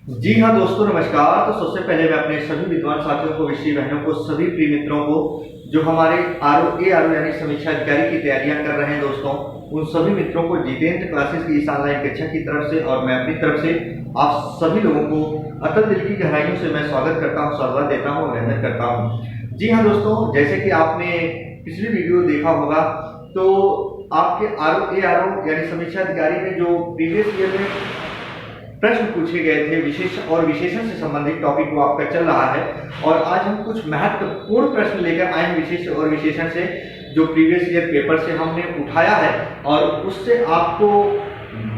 जी हाँ दोस्तों, नमस्कार। तो सबसे पहले मैं अपने सभी विद्वान साथियों को, विषय बहनों को, सभी प्रिय मित्रों को जो हमारे आर यानी समीक्षा अधिकारी की तैयारियां कर रहे हैं दोस्तों, उन सभी मित्रों को जितेंद्र क्लासेस की इस ऑनलाइन कक्षा की तरफ से और मैं अपनी तरफ से आप सभी लोगों को अतल दिल की गहराइयों से मैं स्वागत करता हूँ, साधुवाद देता हूँ, अभिनंदन करता हूँ। जी हाँ दोस्तों, जैसे कि आपने पिछली वीडियो देखा होगा तो आपके आर यानी समीक्षा अधिकारी में जो प्रीवियस ईयर में प्रश्न पूछे गए थे विशेष और विशेषण से संबंधित टॉपिक वो आपका चल रहा है और आज हम कुछ महत्वपूर्ण प्रश्न लेकर आए हैं विशेष और विशेषण से, जो प्रीवियस ईयर पेपर से हमने उठाया है और उससे आपको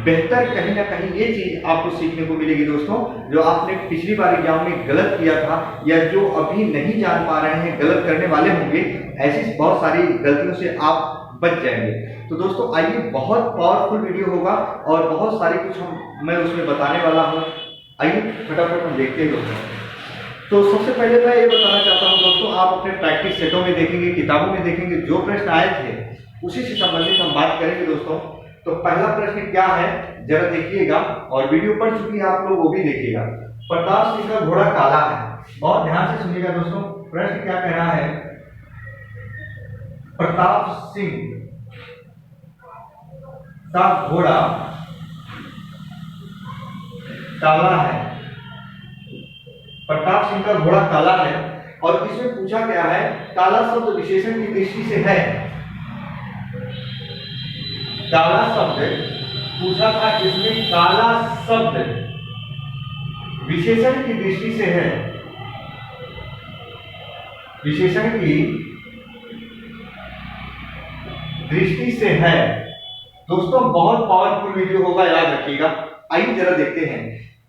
बेहतर कहीं ना कहीं ये चीज आपको सीखने को मिलेगी दोस्तों, जो आपने पिछली बार एग्जाम में गलत किया था या जो अभी नहीं जान पा रहे हैं, गलत करने वाले होंगे, ऐसी बहुत सारी गलतियों से आप बच जाएंगे। तो दोस्तों आइए, बहुत पावरफुल वीडियो होगा और बहुत सारी कुछ मैं उसमें बताने वाला हूँ। आइए फटाफट हम देखते हैं दोस्तों। तो सबसे पहले मैं ये बताना चाहता हूँ दोस्तों, आप अपने प्रैक्टिस सेटों में देखेंगे, किताबों में देखेंगे, जो प्रश्न आए थे उसी से संबंधित हम बात करेंगे दोस्तों। तो पहला प्रश्न क्या है जरा देखिएगा, और वीडियो पढ़ चुकी है आप लोग वो भी देखिएगा। प्रताप सिंह का घोड़ा काला है। बहुत ध्यान से सुनिएगा दोस्तों, प्रश्न क्या कह रहा है। प्रताप सिंह का घोड़ा काला है। प्रताप सिंह का घोड़ा काला है और इसमें पूछा गया है काला शब्द विशेषण की दृष्टि से है। काला शब्द पूछा था, इसमें काला शब्द विशेषण की दृष्टि से है। विशेषण की दृष्टि से है दोस्तों। बहुत पावरफुल वीडियो होगा, याद रखिएगा। आइए जरा देखते हैं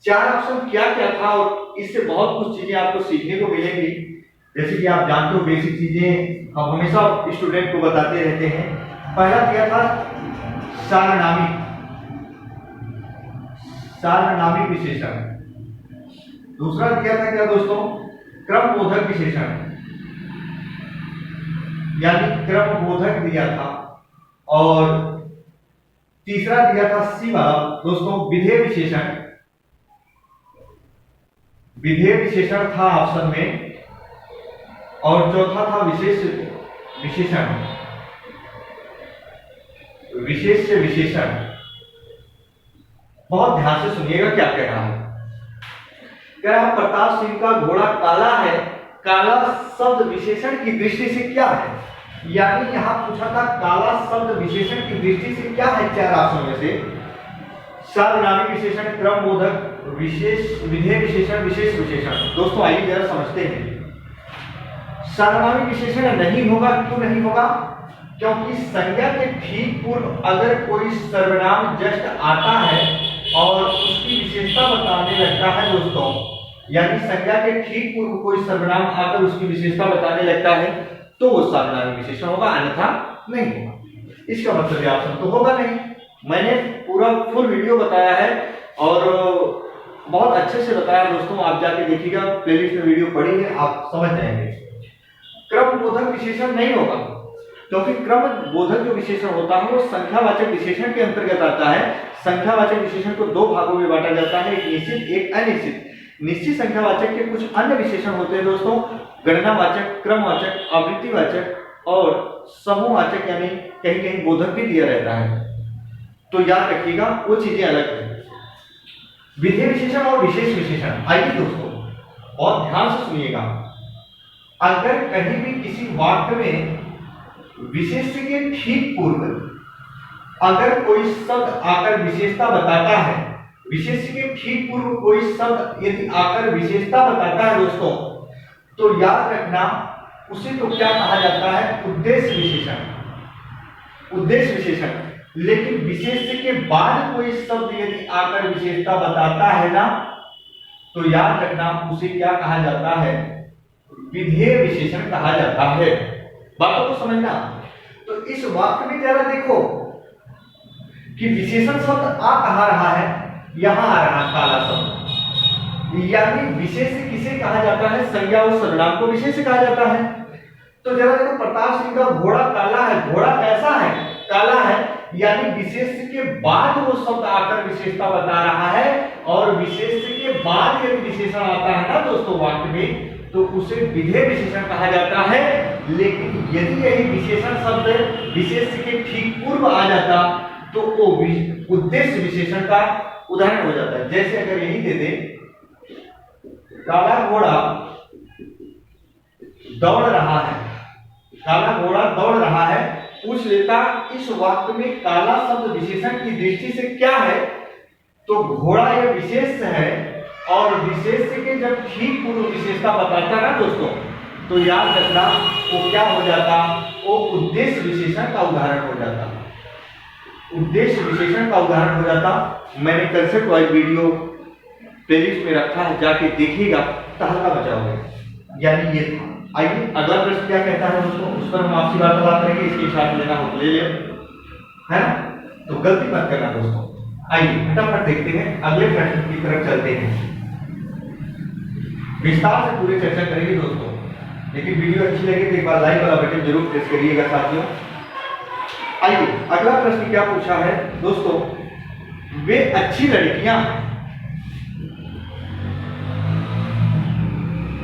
चार ऑप्शन क्या क्या था और इससे बहुत कुछ चीजें आपको सीखने को मिलेंगी। जैसे कि आप जानते हो, बेसिक चीजें हम हमेशा स्टूडेंट को बताते रहते हैं। पहला दिया था सारनामी विशेषण। दूसरा दिया था क्या दोस्तों, क्रमबोधक विशेषण, यानी क्रमबोधक दिया था। और तीसरा दिया था सी वाला दोस्तों, विधेय विशेषण। विधेय विशेषण था ऑप्शन में। और चौथा था विशेष विशेषण। विशेष विशेषण। बहुत ध्यान से सुनिएगा क्या कह रहा है। कह रहा है प्रताप सिंह का घोड़ा काला है। काला शब्द विशेषण की दृष्टि से क्या है, यानी यहां पूछा था काला शब्द विशेषण की दृष्टि से क्या है। चार ऑप्शन में से सारनामी विशेषण, क्रमबोधक, विशेष, विधेय विशेषण, विशेष विशेषण। दोस्तों आइए जरा समझते हैं। सारनामी विशेषण नहीं होगा। क्यों नहीं होगा? क्योंकि संज्ञा के ठीक पूर्व अगर कोई सर्वनाम जस्ट आता है और उसकी विशेषता बताने लगता है दोस्तों, यानी संज्ञा के ठीक पूर्व कोई सर्वनाम आकर उसकी विशेषता बताने लगता है तो वो सारनामी विशेषण होगा, अन्यथा नहीं होगा। इसका मतलब ऑप्शन तो होगा नहीं। मैंने पूरा फुल वीडियो बताया है और बहुत अच्छे से बताया दोस्तों, आप जाके देखिएगा, प्लेलिस्ट में वीडियो पड़ी है, आप समझ जाएंगे। क्रमबोधक विशेषण नहीं होगा, क्योंकि क्रमबोधक जो विशेषण होता है वो संख्यावाचक विशेषण के अंतर्गत आता है। संख्यावाचक विशेषण को दो भागों में बांटा जाता है, एक निश्चित, एक अनिश्चित। निश्चित संख्यावाचक के कुछ अन्य विशेषण होते हैं दोस्तों, गणनावाचक, क्रमवाचक, आवृत्तिवाचक और समूहवाचक, यानी कहीं कहीं बोधक भी दिया रहता है। तो याद रखिएगा, वो चीजें अलग है। विधेय विशेषण और विशेष विशेषण। आइए दोस्तों बहुत ध्यान से सुनिएगा। अगर कहीं भी किसी वाक्य में विशेष के ठीक पूर्व अगर कोई शब्द आकर विशेषता बताता है, विशेष के ठीक पूर्व कोई शब्द यदि आकर विशेषता बताता है दोस्तों, तो याद रखना उसे तो क्या कहा जाता है, उद्देश्य विशेषण। उद्देश्य विशेषण। लेकिन विशेष के बाद कोई शब्द यदि आकर विशेषता बताता है ना, तो याद रखना उसे क्या कहा जाता है, विधेय विशेषण कहा जाता है। बातों को समझना। तो इस वाक्य में जरा देखो कि विशेषण शब्द आ कहा रहा है, यहां आ रहा काला शब्द, यानी विशेष किसे कहा जाता है, संज्ञा और सर्वनाम को विशेष कहा जाता है। तो जरा देखो, प्रताप सिंह का घोड़ा काला है। घोड़ा कैसा है, काला है, यानी विशेष के बाद वो शब्द आकर विशेषता बता रहा है और विशेष के बाद यदि विशेषण आता है ना दोस्तों वाक्य में, तो उसे विधेय विशेषण कहा जाता है। लेकिन यदि यही विशेषण शब्द विशेष के ठीक पूर्व आ जाता तो वो उद्देश्य विशेषण का उदाहरण हो जाता है। जैसे अगर यही दे दे, काला घोड़ा दौड़ रहा है, काला घोड़ा दौड़ रहा है, पूछ लेता इस वाक्य में काला शब्द विशेषण की दृष्टि से क्या है, तो घोड़ा यह विशेष है और विशेष के जब ठीक पूर्व विशेषता बताता ना दोस्तों, तो याद रखना वो क्या हो जाता, वो उद्देश्य विशेषण का उदाहरण हो जाता, उद्देश्य विशेषण का उदाहरण हो जाता। मैंने कंसेप्ट वाइज वीडियो प्लेलिस्ट में रखा है, जाके देखिएगा, तहलका बचाओगे। यानी ये था। आइए अगला प्रश्न क्या कहता है दोस्तों, उस पर हम आपसी वार्तालाप करेंगे। इसके हिसाब लेना हो ले ले, है ना, तो गलती मत करना दोस्तों। आइए फटाफट देखते हैं, अगले प्रश्न की तरफ चलते हैं। विस्तार से पूरी चर्चा करेंगे दोस्तों, लेकिन वीडियो अच्छी लगे तो एक बार लाइक वाला बटन जरूर प्रेस करिएगा साथियों। आइए अगला प्रश्न क्या पूछा है दोस्तों, वे अच्छी लड़कियां,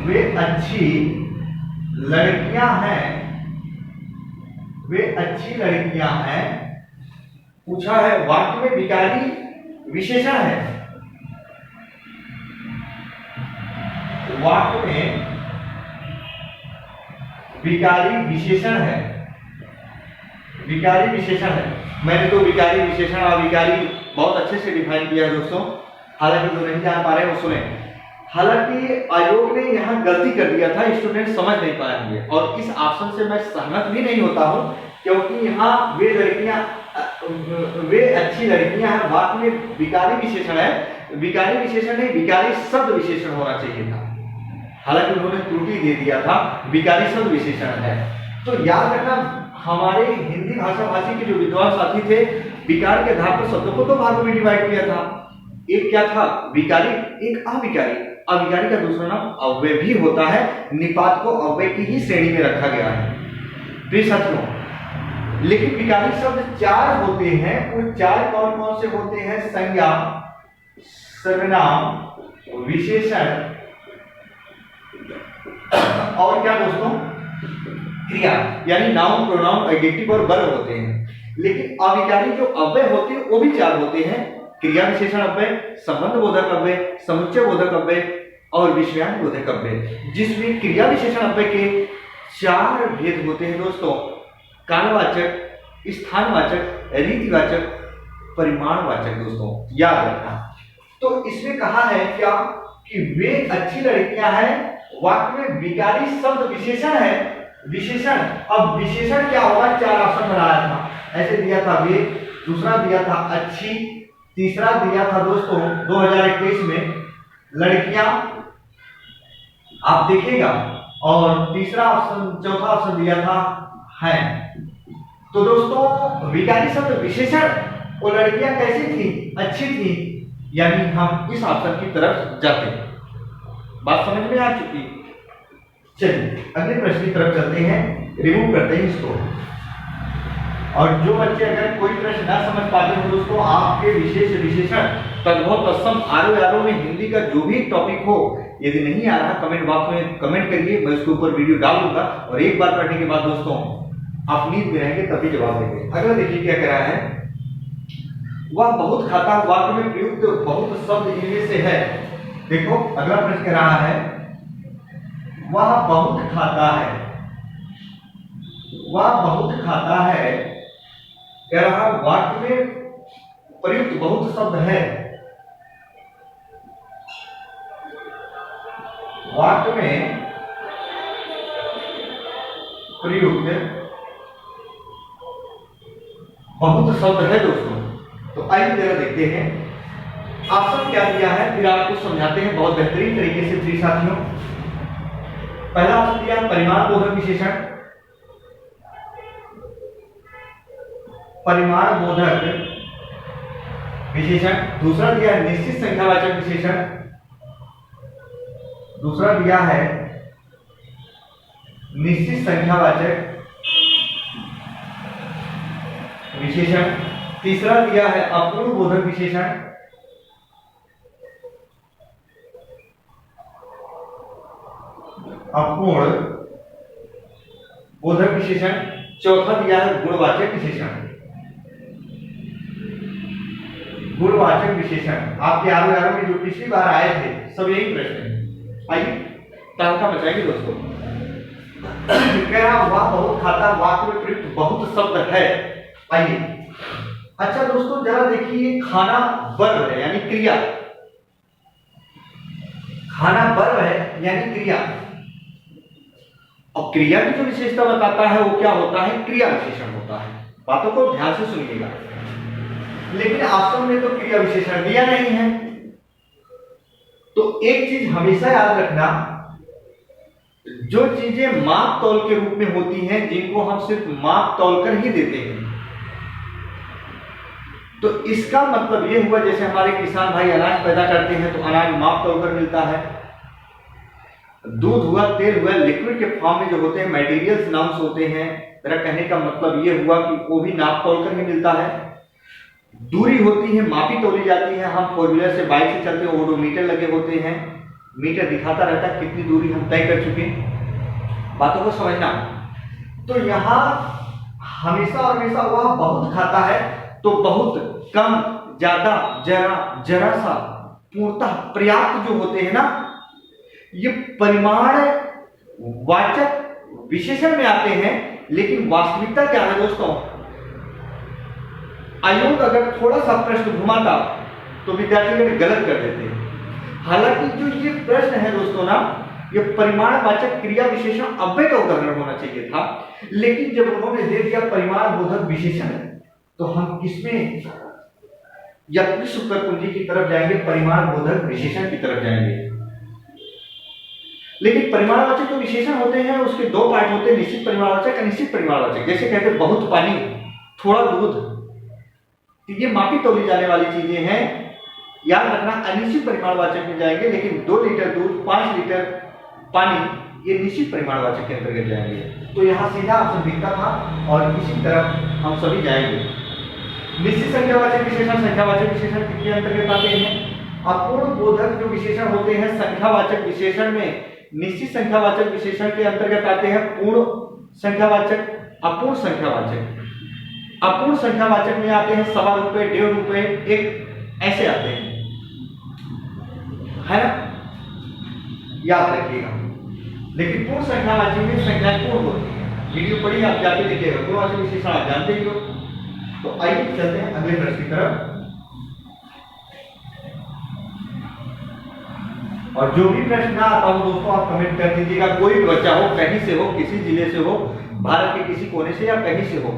वे अच्छी लड़कियां हैं, वे अच्छी लड़कियां हैं, पूछा है वाक्य में विकारी विशेषण है, वाक्य में विकारी विशेषण है, विकारी विशेषण है। मैंने तो विकारी विशेषण और विकारी बहुत अच्छे से डिफाइन किया है दोस्तों, हालांकि जो नहीं जान पा रहे वो सुने। हालांकि आयोग ने यहाँ गलती कर दिया था, स्टूडेंट समझ नहीं पाए होंगे, और इस ऑप्शन से मैं सहमत भी नहीं होता हूँ, क्योंकि यहाँ वे लड़कियां, वे अच्छी लड़कियां हैं, वाक्य में विकारी विशेषण है, विकारी विशेषण नहीं विकारी शब्द विशेषण होना चाहिए था। हालांकि उन्होंने त्रुटि दे दिया था, विकारी शब्द विशेषण है। तो याद रखना, हमारे हिंदी भाषा भाषी के जो विद्वान साथी थे, विकार के आधार पर शब्दों को दो भागों में डिवाइड किया था। एक क्या था, विकारी, एक अविकारी। अविकारी का दूसरा नाम अव्यय भी होता है, निपात को अव्यय की ही श्रेणी में रखा गया है प्रिय साथियों। लेकिन विकारी शब्द चार होते हैं, वो चार कौन कौन से होते हैं, संज्ञा, सर्वनाम, विशेषण और क्या दोस्तों, क्रिया, यानी नाउन, प्रोनाउन, एडजेक्टिव और वर्ब होते हैं। लेकिन अविकारी जो अव्यय होते हैं वो भी चार होते हैं, क्रिया विशेषण अव्यय, संबंध बोधक अव्यय, समुच्चय बोधक अव्यय और विषयान बोधक अव्यय। जिसमें क्रिया विशेषण अव्यय के चार भेद होते हैं दोस्तों, कालवाचक, स्थानवाचक, रीतिवाचक, परिमाणवाचक। दोस्तों याद रखना। तो इसमें कहा है क्या कि वे अच्छी लड़कियां हैं, वाक्य में विकारी शब्द विशेषण है, विशेषण। अब विशेषण क्या होगा, चार ऑप्शन बनाया था, ऐसे दिया था वे, दूसरा दिया था अच्छी, तीसरा दिया था दोस्तों 2021 में लड़कियां, आप देखिएगा, और तीसरा ऑप्शन, चौथा ऑप्शन दिया था है। तो दोस्तों विकारी शब्द विशेषण, वो लड़कियां कैसी थी, अच्छी थी, यानी हम इस ऑप्शन की तरफ जाते हैं। बात समझ में आ चुकी। चलिए अगले प्रश्न की तरफ चलते हैं, रिमूव करते हैं इसको। और जो बच्चे अगर कोई प्रश्न ना समझ पाते हो दोस्तों, आपके विशेष विशेषण तद्भव तत्सम आरो में हिंदी का जो भी टॉपिक हो, यदि नहीं आ रहा कमेंट बॉक्स में कमेंट करिए, मैं उसके ऊपर वीडियो डाल दूंगा, और एक बार पढ़ने के बाद दोस्तों आप नींद में रहेंगे तभी जवाब देंगे। अगला देखिए क्या कह रहा है, वह बहुत खाता, वाक्य में प्रयुक्त बहुत शब्द इनमें से है। देखो अगला प्रश्न कह रहा है, वह बहुत खाता है, वह बहुत खाता है, कह रहा वाक्य में प्रयुक्त बहुत शब्द है, वाक्य में प्रयुक्त बहुत शब्द है दोस्तों। तो आइए जरा देखते हैं ऑप्शन क्या दिया है, फिर आपको समझाते हैं बहुत बेहतरीन तरीके से प्रिय साथियों। पहला ऑप्शन दिया परिमाण बोधक विशेषण, परिमाण बोधक विशेषण। दूसरा दिया है निश्चित संख्यावाचक विशेषण, दूसरा दिया है निश्चित संख्यावाचक विशेषण। तीसरा दिया है अपूर्ण बोधक विशेषण, अपूर्ण बोधक विशेषण। चौथा दिया है गुणवाचक विशेषण। गुणवाचक विशेषण आपके आरो में जो पिछली बार आए थे सब यही प्रश्न है। आइए तालिका बचाएंगे दोस्तों। कह रहा वाह बहुत खाता, वाक्य में प्रयुक्त बहुत शब्द है। आइए अच्छा दोस्तों जरा देखिए, खाना वर्ब है यानी क्रिया, खाना वर्ब है यानी क्रिया। और क्रिया की जो विशेषता बताता है वो क्या होता है, क्रिया विशेषण होता है। बातों को ध्यान से सुनिएगा। लेकिन ऑप्शन में तो क्रिया विशेषण दिया नहीं है। तो एक चीज हमेशा याद रखना, जो चीजें माप तौल के रूप में होती हैं, जिनको हम सिर्फ माप तौल कर ही देते हैं, तो इसका मतलब ये हुआ जैसे हमारे किसान भाई अनाज पैदा करते हैं तो अनाज माप तौल कर मिलता है। दूध हुआ, तेल हुआ, लिक्विड के फॉर्म में जो होते हैं मटेरियल्स नाउन्स होते हैं। मेरा कहने का मतलब ये हुआ कि वो भी नाप तौल कर ही मिलता है। दूरी होती है, मापी तोली जाती है। हम फोर व्हीलर से बाइक से चलते हैं, ओडोमीटर लगे होते हैं, मीटर दिखाता रहता है कितनी दूरी हम तय कर चुके। बातों को समझना। तो यहाँ हमेशा और हमेशा वह बहुत खाता है तो बहुत, कम, ज्यादा, जरा, जरा सा, पूर्णतः, पर्याप्त जो होते हैं ना, ये परिमाण वाचक विशेषण में आते हैं। लेकिन वास्तविकता क्या है दोस्तों, आयोग अगर थोड़ा सा प्रश्न घुमाता तो विद्यार्थी गलत कर देते हैं। हालांकि जो ये प्रश्न है दोस्तों ना, ये परिमाणवाचक क्रिया विशेषण अव्यय का उदाहरण होना चाहिए था। लेकिन जब उन्होंने दे दिया परिमाण बोधक विशेषण, तो हम किसमें या किस उत्तर कुंजी की तरफ जाएंगे, परिमाण बोधक विशेषण की तरफ जाएंगे। लेकिन परिमाणवाचक जो विशेषण होते हैं उसके दो पार्ट होते हैं, निश्चित परिमाणवाचक, अनिश्चित परिमाणवाचक। जैसे कहते हैं बहुत पानी, थोड़ा दूध, तो ये मापी तोली जाने वाली चीजें हैं। याद रखना अनिश्चित परिमाणवाचक में जाएंगे, लेकिन 2 लीटर दूध, 5 लीटर पानी, ये निश्चित परिमाणवाचक के अंतर्गत जाएंगे। तो यहाँ सीधा ऑप्शन दिखता था और इसी तरफ हम सभी जाएंगे। निश्चित संख्यावाचक विशेषण, संख्यावाचक विशेषण किसके अंतर्गत आते हैं, अपूर्ण बोधक जो विशेषण होते हैं संख्यावाचक विशेषण में, निश्चित संख्यावाचक विशेषण के अंतर्गत आते हैं पूर्ण संख्यावाचक, अपूर्ण संख्यावाचक। अपूर्ण संख्यावाचक में आते हैं सवा रुपए, 1.5 रुपए, 1, ऐसे आते हैं, है ना, याद रखिएगा। लेकिन पूर्ण संख्यावाचक में संख्याएं पूर्ण होती है। वीडियो पढ़िए, आप जाके देखिएगा, पूर्णवाचक विशेषण आप जानते ही हो। तो आइए चलते हैं अगले प्रश्न की तरफ। और जो भी प्रश्न ना आता हो दोस्तों आप कमेंट कर दीजिएगा। कोई भी बच्चा हो, कहीं से हो, किसी जिले से हो, भारत के किसी कोने से या कहीं से हो,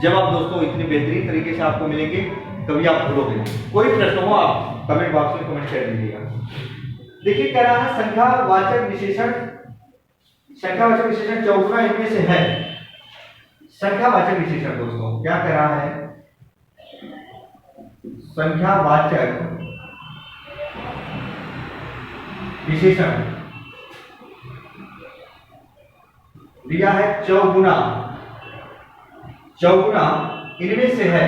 जवाब दोस्तों इतनी बेहतरीन तरीके से आपको मिलेंगे, कभी आप भूलोगे। कोई प्रश्न हो आप कमेंट बॉक्स में कमेंट कर दीजिएगा। देखिए कह रहा है संख्यावाचक विशेषण, संख्यावाचक विशेषण चौगुना इनमें से है। संख्यावाचक विशेषण दोस्तों क्या कह रहा है, संख्यावाचक विशेषण दिया है चौगुना, चौगुना इनमें से है,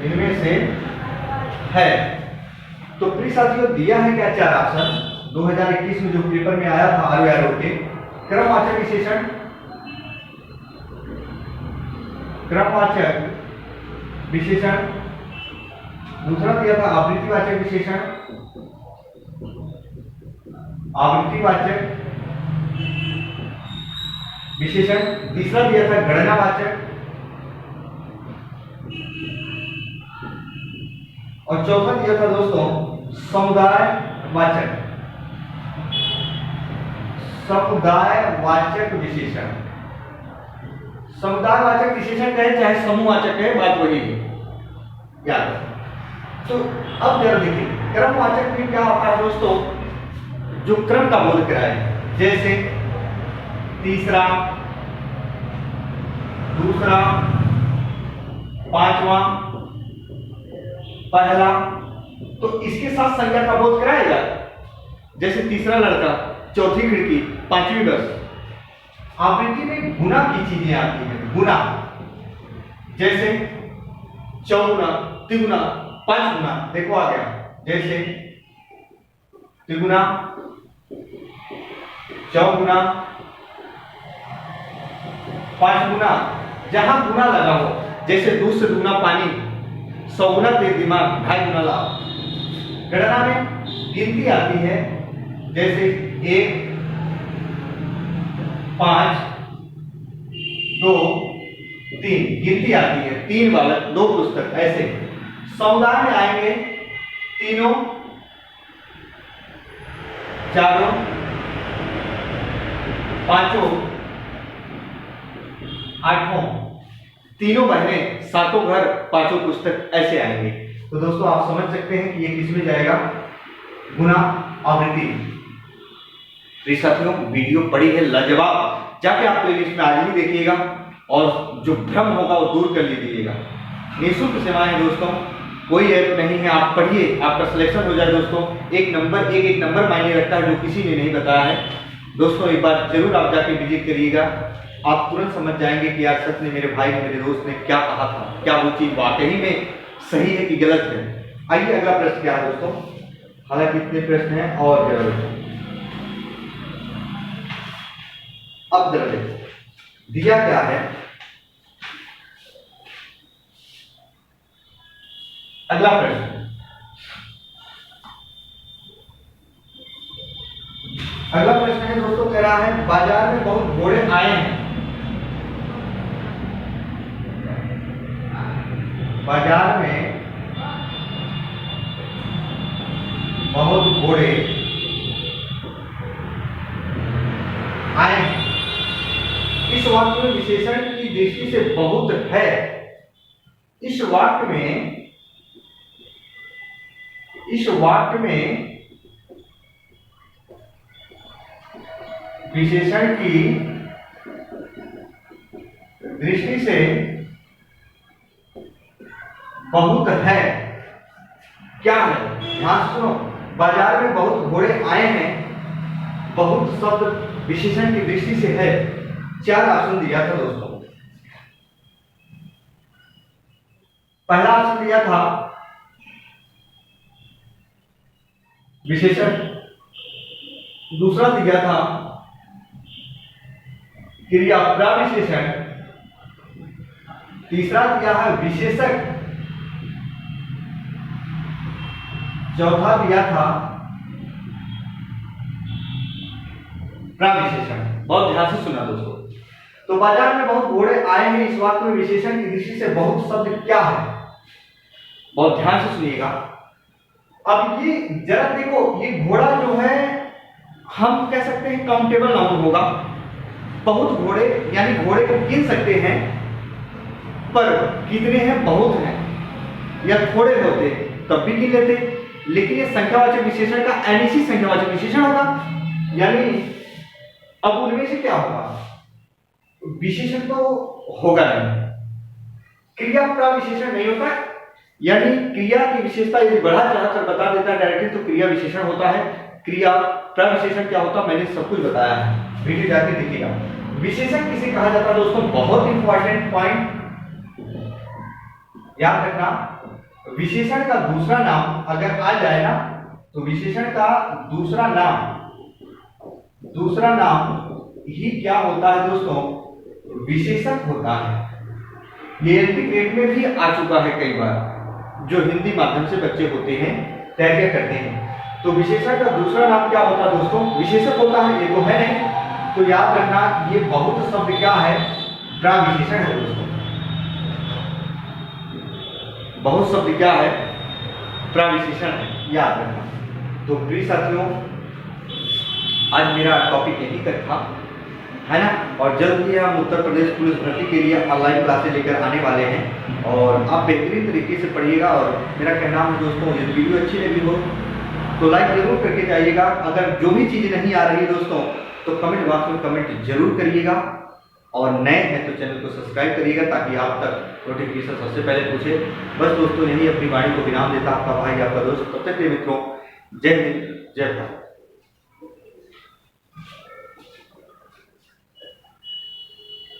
इनमें से है। तो प्रिय साथियों दिया है क्या, 4 ऑप्शन 2021 में जो पेपर में आया था आरओ के। क्रमवाचक विशेषण, क्रमवाचक विशेषण, दूसरा दिया था आवृत्तिवाचक विशेषण, आवृत्तिवाचक विशेषण, तीसरा दिया था गणनावाचक, और चौथा दिया था दोस्तों समुदायवाचक, समुदायवाचक विशेषण। समुदायवाचक विशेषण कहे चाहे समूहवाचक कहे, बात वही है, याद। तो अब जरा देखिए क्रमवाचक में क्या होता है दोस्तों, जो क्रम का बोध कराए, जैसे तीसरा, दूसरा, पांचवा, पहला, तो इसके साथ संख्या का बोध कराएगा। जैसे तीसरा लड़का, चौथी खिड़की, 5वीं बस। आवृत्ति में गुना की चीजें आती हैं, गुना, जैसे चौगुना, तिगुना, 5 गुना, देखो आ गया। जैसे त्रिगुना, चौगुना, पांचगुना। जहां गुना लगा हो, जैसे दूध से दुगुना पानी, 100 गुना तेज दिमाग, 2.5 गुना लाभ। गणना में गिनती आती है, जैसे 1, 5, 2, 3 गिनती आती है, 3 बालक 2 पुस्तक। ऐसे समुदाय में आएंगे तीनों, चारों, पांचों, आठों, तीनों बहने, 7 घर, 5 पुस्तक, ऐसे आएंगे। तो दोस्तों आप समझ सकते हैं कि ये किसमें जाएगा, गुना आवृत्ति। साथियों वीडियो पड़ी है लाजवाब, जाके आप प्लेलिस्ट में आज ही देखिएगा और जो भ्रम होगा वो दूर कर लीजिएगा। निःशुल्क सेवाएं हैं दोस्तों, कोई ऐप नहीं है, आप पढ़िए, आपका सिलेक्शन हो जाए दोस्तों। एक नंबर मायने रखता है, जो किसी ने नहीं बताया है दोस्तों। एक बार जरूर आप जाके विजिट करिएगा, आप तुरंत समझ जाएंगे कि यार सच में मेरे भाई ने, मेरे दोस्त ने क्या कहा था, क्या वो चीज वाकई में सही है कि गलत है। आइए अगला प्रश्न क्या है दोस्तों, हालांकि इतने प्रश्न हैं और अब दिया क्या है। अगला प्रश्न, अगला प्रश्न है दोस्तों, कह रहा है बाजार में बहुत घोड़े आए हैं। बाजार में बहुत घोड़े आए हैं। इस वाक्य में विशेषण की दृष्टि से बहुत है। इस वाक्य में विशेषण की दृष्टि से बहुत है, क्या है, ध्यान सुनो। बाजार में बहुत घोड़े आए हैं, बहुत शब्द विशेषण की दृष्टि से है। 4 ऑप्शन दिया था दोस्तों। पहला ऑप्शन दिया था विशेषण, दूसरा दिया था क्रिया प्रविशेषण, तीसरा दिया है विशेषक, चौथा दिया था प्रविशेषण। बहुत ध्यान से सुना दोस्तों। तो बाजार में बहुत घोड़े आए हैं, इस वाक्य में विशेषण की दृष्टि से बहुत शब्द क्या है, बहुत ध्यान से सुनिएगा। अब ये जरा देखो, ये घोड़ा जो है हम कह सकते हैं काउंटेबल नाउन होगा। बहुत घोड़े यानी घोड़े को गिन सकते हैं, पर कितने हैं, बहुत हैं या थोड़े होते तब भी गिन लेते। लेकिन ये संख्यावाचक विशेषण का एनईसी संख्यावाचक विशेषण होगा, यानी अब उनमें से क्या होगा, विशेषण तो होगा नहीं, क्रिया प्रविशेषण नहीं होता। यानी क्रिया की विशेषता यदि बढ़ा चढ़ाकर बता देता है डायरेक्टली तो क्रिया विशेषण होता है। क्रिया प्रविशेषण क्या होता है मैंने सब कुछ बताया है, वीडियो जाके देखिएगा। विशेषण किसे कहा जाता है दोस्तों, बहुत इंपॉर्टेंट पॉइंट याद रखना। विशेषण का दूसरा नाम अगर आ जाए ना, तो विशेषण का दूसरा नाम ही क्या होता है दोस्तों, विशेषक होता है। ये एलपी ग्रेड में भी आ चुका है कई बार, जो हिंदी माध्यम से बच्चे होते हैं, तैयारी करते हैं। तो विशेषण का दूसरा नाम क्या होता है दोस्तों, विशेषक होता है। ये तो है नहीं, तो याद रखना ये बहुत शब्द क्या है, प्रविशेषण है दोस्तों। बहुत शब्द क्या है, प्रविशेषण है, याद रखना। तो प्रिय साथियों, आज मेरा टॉपिक यही तक था, है ना। और जल्द ही हम उत्तर प्रदेश पुलिस भर्ती के लिए ऑनलाइन क्लासेस लेकर आने वाले हैं, और आप बेहतरीन तरीके से पढ़िएगा। और मेरा कहना है दोस्तों, यदि वीडियो अच्छी लगी हो तो लाइक जरूर करके जाइएगा। अगर जो भी चीज़ नहीं आ रही दोस्तों, तो कमेंट बॉक्स में कमेंट जरूर करिएगा, और नए हैं तो चैनल को सब्सक्राइब करिएगा ताकि आप तक नोटिफिकेशन सबसे पहले पूछे। बस दोस्तों, यही अपनी वाणी को विराम देता आपका भाई, आपका दोस्त। तब तक के मित्रों, जय हिंद, जय भारत।